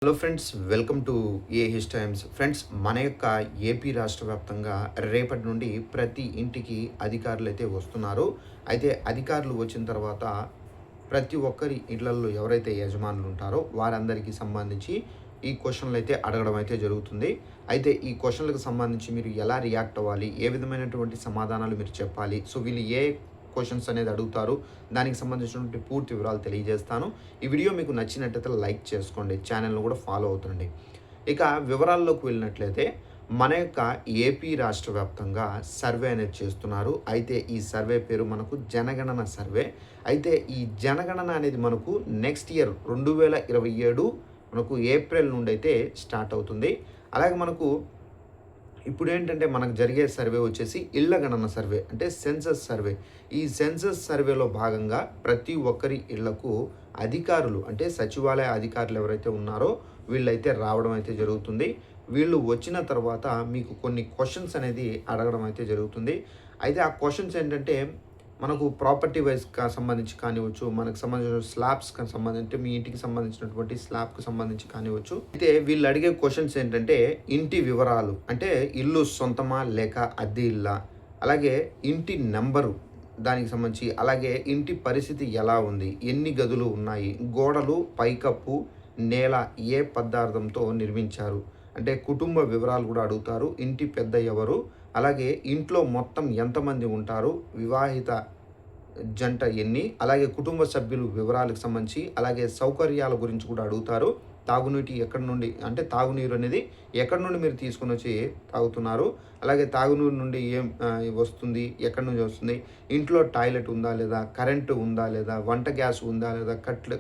Hello friends, welcome to AH times. Friends, మన యొక్క AP రాష్ట్ర వ్యాప్తంగా రేపటి నుండి ప్రతి ఇంటికి అధికారులు అయితే వస్తున్నారు. అయితే అధికారులు వచ్చిన తర్వాత ప్రతి ఒక్కరి ఇళ్లల్లో ఎవరైతే యజమానులు ఉంటారో వారందరికీ సంబంధించి ఈ క్వశ్చన్లు అయితే అడగడం అయితే జరుగుతుంది. అయితే ఈ క్వశ్చన్లకు సంబంధించి మీరు ఎలా రియాక్ట్ అవ్వాలి, ఏ విధమైనటువంటి సమాధానాలు మీరు చెప్పాలి, సో వీళ్ళు ఏ క్వశ్చన్స్ అనేది అడుగుతారు, దానికి సంబంధించినటువంటి పూర్తి వివరాలు తెలియజేస్తాను. ఈ వీడియో మీకు నచ్చినట్లయితే లైక్ చేసుకోండి, ఛానల్ను కూడా ఫాలో అవుతుండండి. ఇక వివరాల్లోకి వెళ్ళినట్లయితే మన యొక్క ఏపీ రాష్ట్ర వ్యాప్తంగా సర్వే అనేది చేస్తున్నారు. అయితే ఈ సర్వే పేరు మనకు జనగణన సర్వే. అయితే ఈ జనగణన అనేది మనకు నెక్స్ట్ ఇయర్ 2027 మనకు ఏప్రిల్ నుండి అయితే స్టార్ట్ అవుతుంది. అలాగే మనకు ఇప్పుడు ఏంటంటే మనకు జరిగే సర్వే వచ్చేసి ఇళ్ల గణన సర్వే, అంటే సెన్సస్ సర్వే. ఈ సెన్సస్ సర్వేలో భాగంగా ప్రతి ఒక్కరి ఇళ్లకు అధికారులు, అంటే సచివాలయ అధికారులు ఎవరైతే ఉన్నారో వీళ్ళైతే రావడం అయితే జరుగుతుంది. వీళ్ళు వచ్చిన తర్వాత మీకు కొన్ని క్వశ్చన్స్ అనేది అడగడం అయితే జరుగుతుంది. అయితే ఆ క్వశ్చన్స్ ఏంటంటే మనకు ప్రాపర్టీ వైజ్‌కి సంబంధించి కానివ్వచ్చు, మనకు సంబంధించిన స్లాబ్స్‌కి సంబంధించి, మీ ఇంటికి సంబంధించినటువంటి స్లాబ్‌కి సంబంధించి కానివ్వచ్చు. అయితే వీళ్ళు అడిగే క్వశ్చన్స్ ఏంటంటే ఇంటి వివరాలు, అంటే ఇల్లు సొంతమా లేక అద్దె ఇల్లా, అలాగే ఇంటి నంబరు దానికి సంబంధించి, అలాగే ఇంటి పరిస్థితి ఎలా ఉంది, ఎన్ని గదులు ఉన్నాయి, గోడలు, పైకప్పు, నేల ఏ పదార్థంతో నిర్మించారు, అంటే కుటుంబ వివరాలు కూడా అడుగుతారు. ఇంటి పెద్ద ఎవరు, అలాగే ఇంట్లో మొత్తం ఎంతమంది ఉంటారు, వివాహిత జంట ఎన్ని, అలాగే కుటుంబ సభ్యులు వివరాలకు సంబంధించి, అలాగే సౌకర్యాల గురించి కూడా అడుగుతారు. తాగునీటి ఎక్కడి నుండి, అంటే తాగునీరు అనేది ఎక్కడి నుండి మీరు తీసుకొని వచ్చి తాగుతున్నారు, అలాగే తాగునీరు నుండి ఏం వస్తుంది, ఎక్కడి నుంచి వస్తుంది, ఇంట్లో టాయిలెట్ ఉందా లేదా, కరెంటు ఉందా లేదా, వంట గ్యాస్ ఉందా లేదా,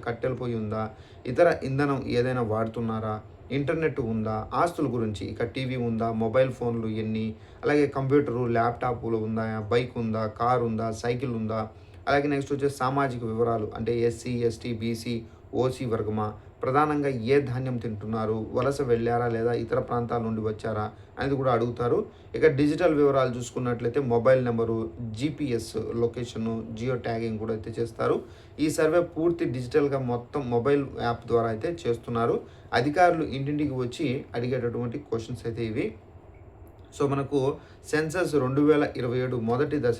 కట్టెల పొయ్యి ఉందా, ఇతర ఇంధనం ఏదైనా వాడుతున్నారా, ఇంటర్నెట్ ఉందా, ఆస్తుల గురించి ఇక టీవీ ఉందా, మొబైల్ ఫోన్లు ఎన్ని, అలాగే కంప్యూటరు, ల్యాప్టాప్లు ఉందా, బైక్ ఉందా, కార్ ఉందా, సైకిల్ ఉందా, అలాగే నెక్స్ట్ వచ్చేసి సామాజిక వివరాలు, అంటే ఎస్సీ, ఎస్టీ, బీసీ, ఓసీ వర్గమా, ప్రధానంగా ఏ ధాన్యం తింటున్నారు, వలస వెళ్ళారా లేదా ఇతర ప్రాంతాల నుండి వచ్చారా అనేది కూడా అడుగుతారు. ఇక డిజిటల్ వివరాలు చూసుకున్నట్లయితే mobile number, GPS location, geo tagging కూడా అయితే చేస్తారు. ఈ సర్వే పూర్తి డిజిటల్గా మొత్తం మొబైల్ యాప్ ద్వారా అయితే చేస్తున్నారు. అధికారులు ఇంటింటికి వచ్చి అడిగేటటువంటి క్వశ్చన్స్ అయితే ఇవి. సో మనకు సెన్సస్ 2027 మొదటి దశ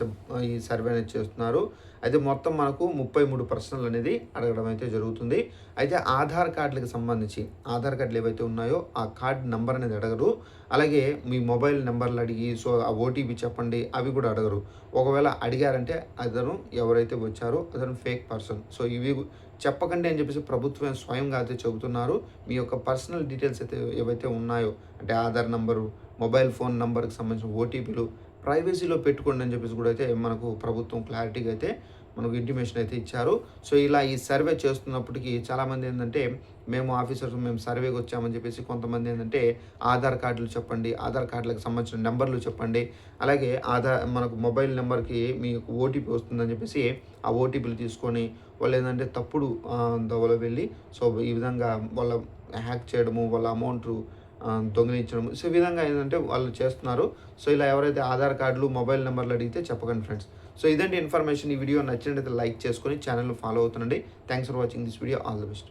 ఈ సర్వే అనేది చేస్తున్నారు. అయితే మొత్తం మనకు 33 ప్రశ్నలు అనేది అడగడం అయితే జరుగుతుంది. అయితే ఆధార్ కార్డులకు సంబంధించి ఆధార్ కార్డులు ఏవైతే ఉన్నాయో ఆ కార్డ్ నెంబర్ అనేది అడగరు. అలాగే మీ మొబైల్ నెంబర్లు అడిగి సో ఆ ఓటీపీ చెప్పండి అవి కూడా అడగరు. ఒకవేళ అడిగారంటే అతను ఎవరైతే వచ్చారో అతను ఫేక్ పర్సన్. సో ఇవి చెప్పకండి అని చెప్పేసి ప్రభుత్వం స్వయంగా అయితే చెబుతున్నారు. మీ యొక్క పర్సనల్ డీటెయిల్స్ అయితే ఏవైతే ఉన్నాయో, అంటే ఆధార్ నంబరు, మొబైల్ ఫోన్ నంబర్కి సంబంధించిన ఓటీపీలు ప్రైవసీలో పెట్టుకోండి అని చెప్పేసి కూడా అయితే మనకు ప్రభుత్వం క్లారిటీగా అయితే మనకు ఇంటిమేషన్ అయితే ఇచ్చారు. సో ఇలా ఈ సర్వే చేస్తున్నప్పటికీ చాలామంది ఏంటంటే మేము ఆఫీసర్స్ మేము సర్వేకి వచ్చామని చెప్పేసి కొంతమంది ఏంటంటే ఆధార్ కార్డులు చెప్పండి, ఆధార్ కార్డులకు సంబంధించిన నెంబర్లు చెప్పండి, అలాగే మనకు మొబైల్ నెంబర్కి మీకు ఓటీపీ వస్తుందని చెప్పేసి ఆ ఓటీపీలు తీసుకొని వాళ్ళు ఏంటంటే తప్పుడు దోవలో వెళ్ళి సో ఈ విధంగా వాళ్ళ హ్యాక్ చేయడము, వాళ్ళ అమౌంట్ దొంగిలించడం, సో ఈ విధంగా ఏంటంటే వాళ్ళు చేస్తున్నారు. సో ఇలా ఎవరైతే ఆధార్ కార్డులు, మొబైల్ నెంబర్లు అడిగితే చెప్పకండి ఫ్రెండ్స్. సో ఇదండి ఇన్ఫర్మేషన్. ఈ వీడియో నచ్చినట్లయితే లైక్ చేసుకొని ఛానల్ను ఫాలో అవుతుండండి. Thanks for watching this video. All the best.